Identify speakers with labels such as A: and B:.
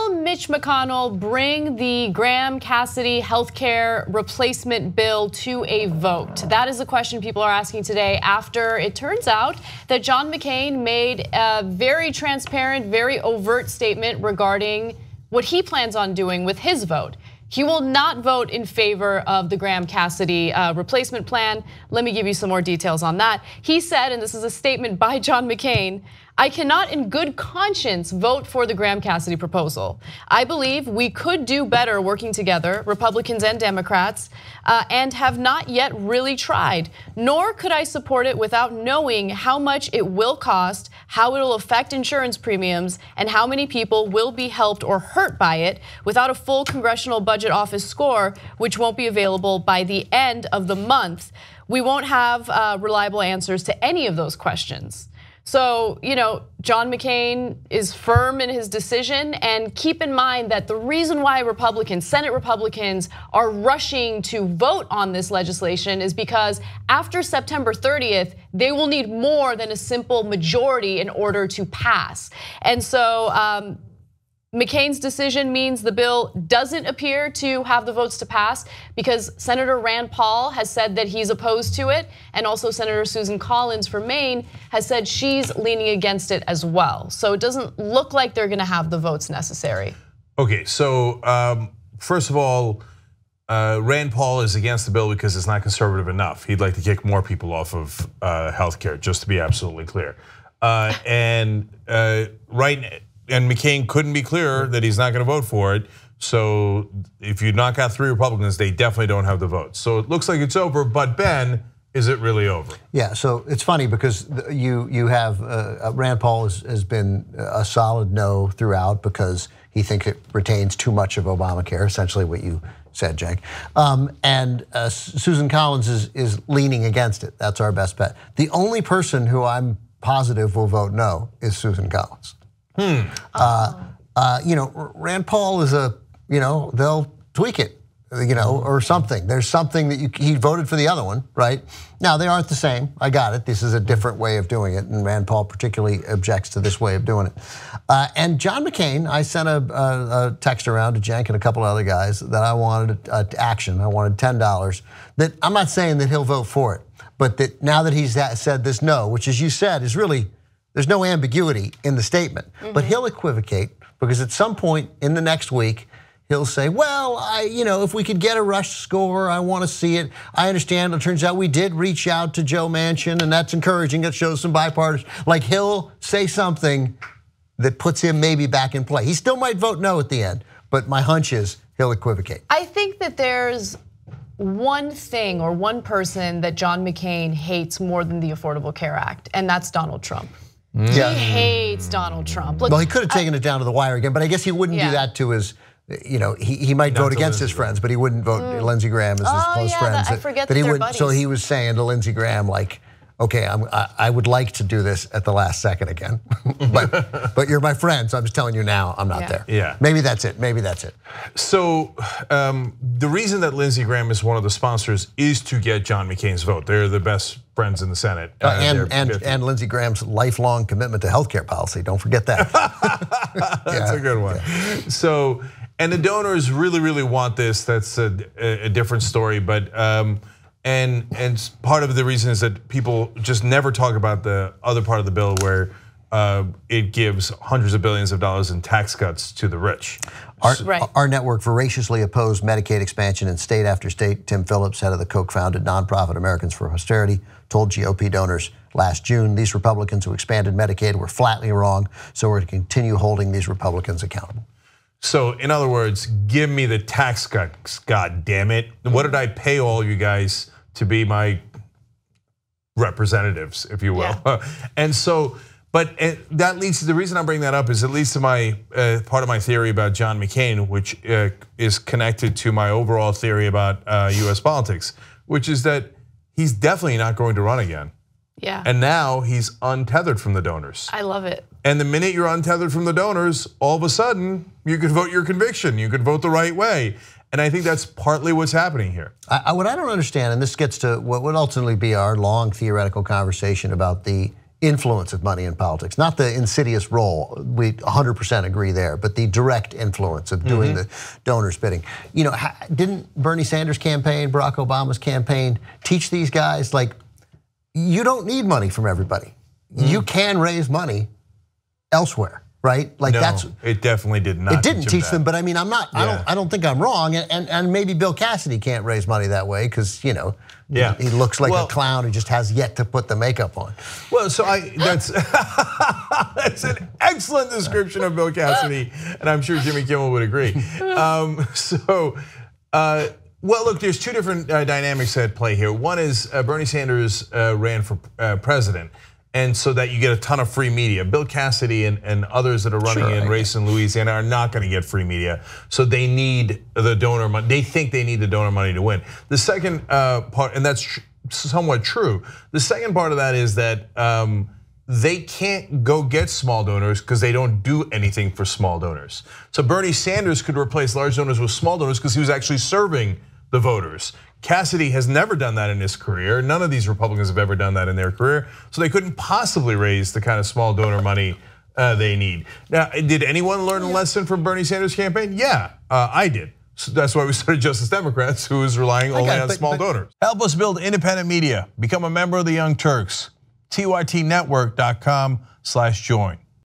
A: Will Mitch McConnell bring the Graham Cassidy healthcare replacement bill to a vote? That is the question people are asking today after it turns out that John McCain made a very transparent, very overt statement regarding what he plans on doing with his vote. He will not vote in favor of the Graham Cassidy replacement plan. Let me give you some more details on that. He said, and this is a statement by John McCain, "I cannot in good conscience vote for the Graham Cassidy proposal. I believe we could do better working together, Republicans and Democrats, and have not yet really tried. Nor could I support it without knowing how much it will cost, how it will affect insurance premiums, and how many people will be helped or hurt by it without a full Congressional Budget Office score, which won't be available by the end of the month. We won't have reliable answers to any of those questions." So, John McCain is firm in his decision, and keep in mind that the reason why Senate Republicans are rushing to vote on this legislation is because after September 30th, they will need more than a simple majority in order to pass. And so, McCain's decision means the bill doesn't appear to have the votes to pass because Senator Rand Paul has said that he's opposed to it, and also Senator Susan Collins from Maine has said she's leaning against it as well. So it doesn't look like they're gonna have the votes necessary.
B: Okay, so first of all, Rand Paul is against the bill because it's not conservative enough. He'd like to kick more people off of healthcare, just to be absolutely clear. And McCain couldn't be clearer that he's not going to vote for it. So if you knock out 3 Republicans, they definitely don't have the votes. So it looks like it's over, but Ben, is it really over?
C: Yeah, so it's funny because you have Rand Paul has been a solid no throughout because he thinks it retains too much of Obamacare, essentially what you said, Cenk. And Susan Collins is leaning against it. That's our best bet. The only person who I'm positive will vote no is Susan Collins. Rand Paul is they'll tweak it, or something. There's something that he voted for the other one, right? Now they aren't the same. I got it. This is a different way of doing it, and Rand Paul particularly objects to this way of doing it. And John McCain, I sent a text around to Cenk and a couple of other guys that I wanted action. I wanted $10. That I'm not saying that he'll vote for it, but that now that he's said this no, which as you said is really. There's no ambiguity in the statement, but he'll equivocate because at some point in the next week, he'll say, well, if we could get a rush score, I want to see it. I understand, it turns out we did reach out to Joe Manchin and that's encouraging, it shows some bipartisan. Like he'll say something that puts him maybe back in play. He still might vote no at the end, but my hunch is he'll equivocate.
A: I think that there's one thing or one person that John McCain hates more than the Affordable Care Act, and that's Donald Trump. Yeah. He hates Donald Trump.
C: Look, well, he could have taken it down to the wire again, but I guess he wouldn't do that to his, he might vote against his friends, but he wouldn't vote Lindsey Graham as his close friends.
A: I forget that they're buddies.
C: So he was saying to Lindsey Graham, like, okay, I would like to do this at the last second again, but you're my friend, so I'm just telling you now, I'm not there.
B: Yeah.
C: Maybe that's it, maybe that's it.
B: So the reason that Lindsey Graham is one of the sponsors is to get John McCain's vote. They're the best friends in the Senate.
C: And Lindsey Graham's lifelong commitment to healthcare policy, don't forget that.
B: That's a good one. Yeah. So, and the donors really, really want this. That's a different story, but and part of the reason is that people just never talk about the other part of the bill where it gives hundreds of billions of dollars in tax cuts to the rich.
C: Our network voraciously opposed Medicaid expansion in state after state. Tim Phillips, head of the Koch-founded nonprofit Americans for Austerity, told GOP donors last June these Republicans who expanded Medicaid were flatly wrong, so we're going to continue holding these Republicans accountable.
B: So in other words, give me the tax cuts, God damn it. What did I pay all you guys to be my representatives, if you will? Yeah. And so, but that leads to, the reason I'm bringing that up is it leads to my part of my theory about John McCain, which is connected to my overall theory about US politics, which is that he's definitely not going to run again.
A: Yeah.
B: And now he's untethered from the donors.
A: I love it.
B: And the minute you're untethered from the donors, all of a sudden, you could vote your conviction, you could vote the right way. And I think that's partly what's happening here.
C: What I don't understand, and this gets to what would ultimately be our long theoretical conversation about the influence of money in politics, not the insidious role. We 100% agree there, but the direct influence of doing the donors bidding. You know, didn't Bernie Sanders' campaign, Barack Obama's campaign teach these guys, like, you don't need money from everybody. You can raise money elsewhere, right? Like,
B: no, it definitely did not.
C: It didn't teach them, but I mean, I don't think I'm wrong, and maybe Bill Cassidy can't raise money that way because, you know, he looks like a clown who just has yet to put the makeup on.
B: Well, so that's that's an excellent description of Bill Cassidy, and I'm sure Jimmy Kimmel would agree. Well, look, there's two different dynamics at play here. One is Bernie Sanders ran for president, and so that you get a ton of free media. Bill Cassidy and others that are running in race in Louisiana are not going to get free media, so they need the donor money. They think they need the donor money to win. The second part, and that's somewhat true. The second part of that is that they can't go get small donors because they don't do anything for small donors. So Bernie Sanders could replace large donors with small donors because he was actually serving the voters. Cassidy has never done that in his career. None of these Republicans have ever done that in their career. So they couldn't possibly raise the kind of small donor money they need. Now, did anyone learn a lesson from Bernie Sanders' campaign? Yeah, I did. So that's why we started Justice Democrats, who is relying only on small donors. Help us build independent media. Become a member of the Young Turks. TYTnetwork.com/join.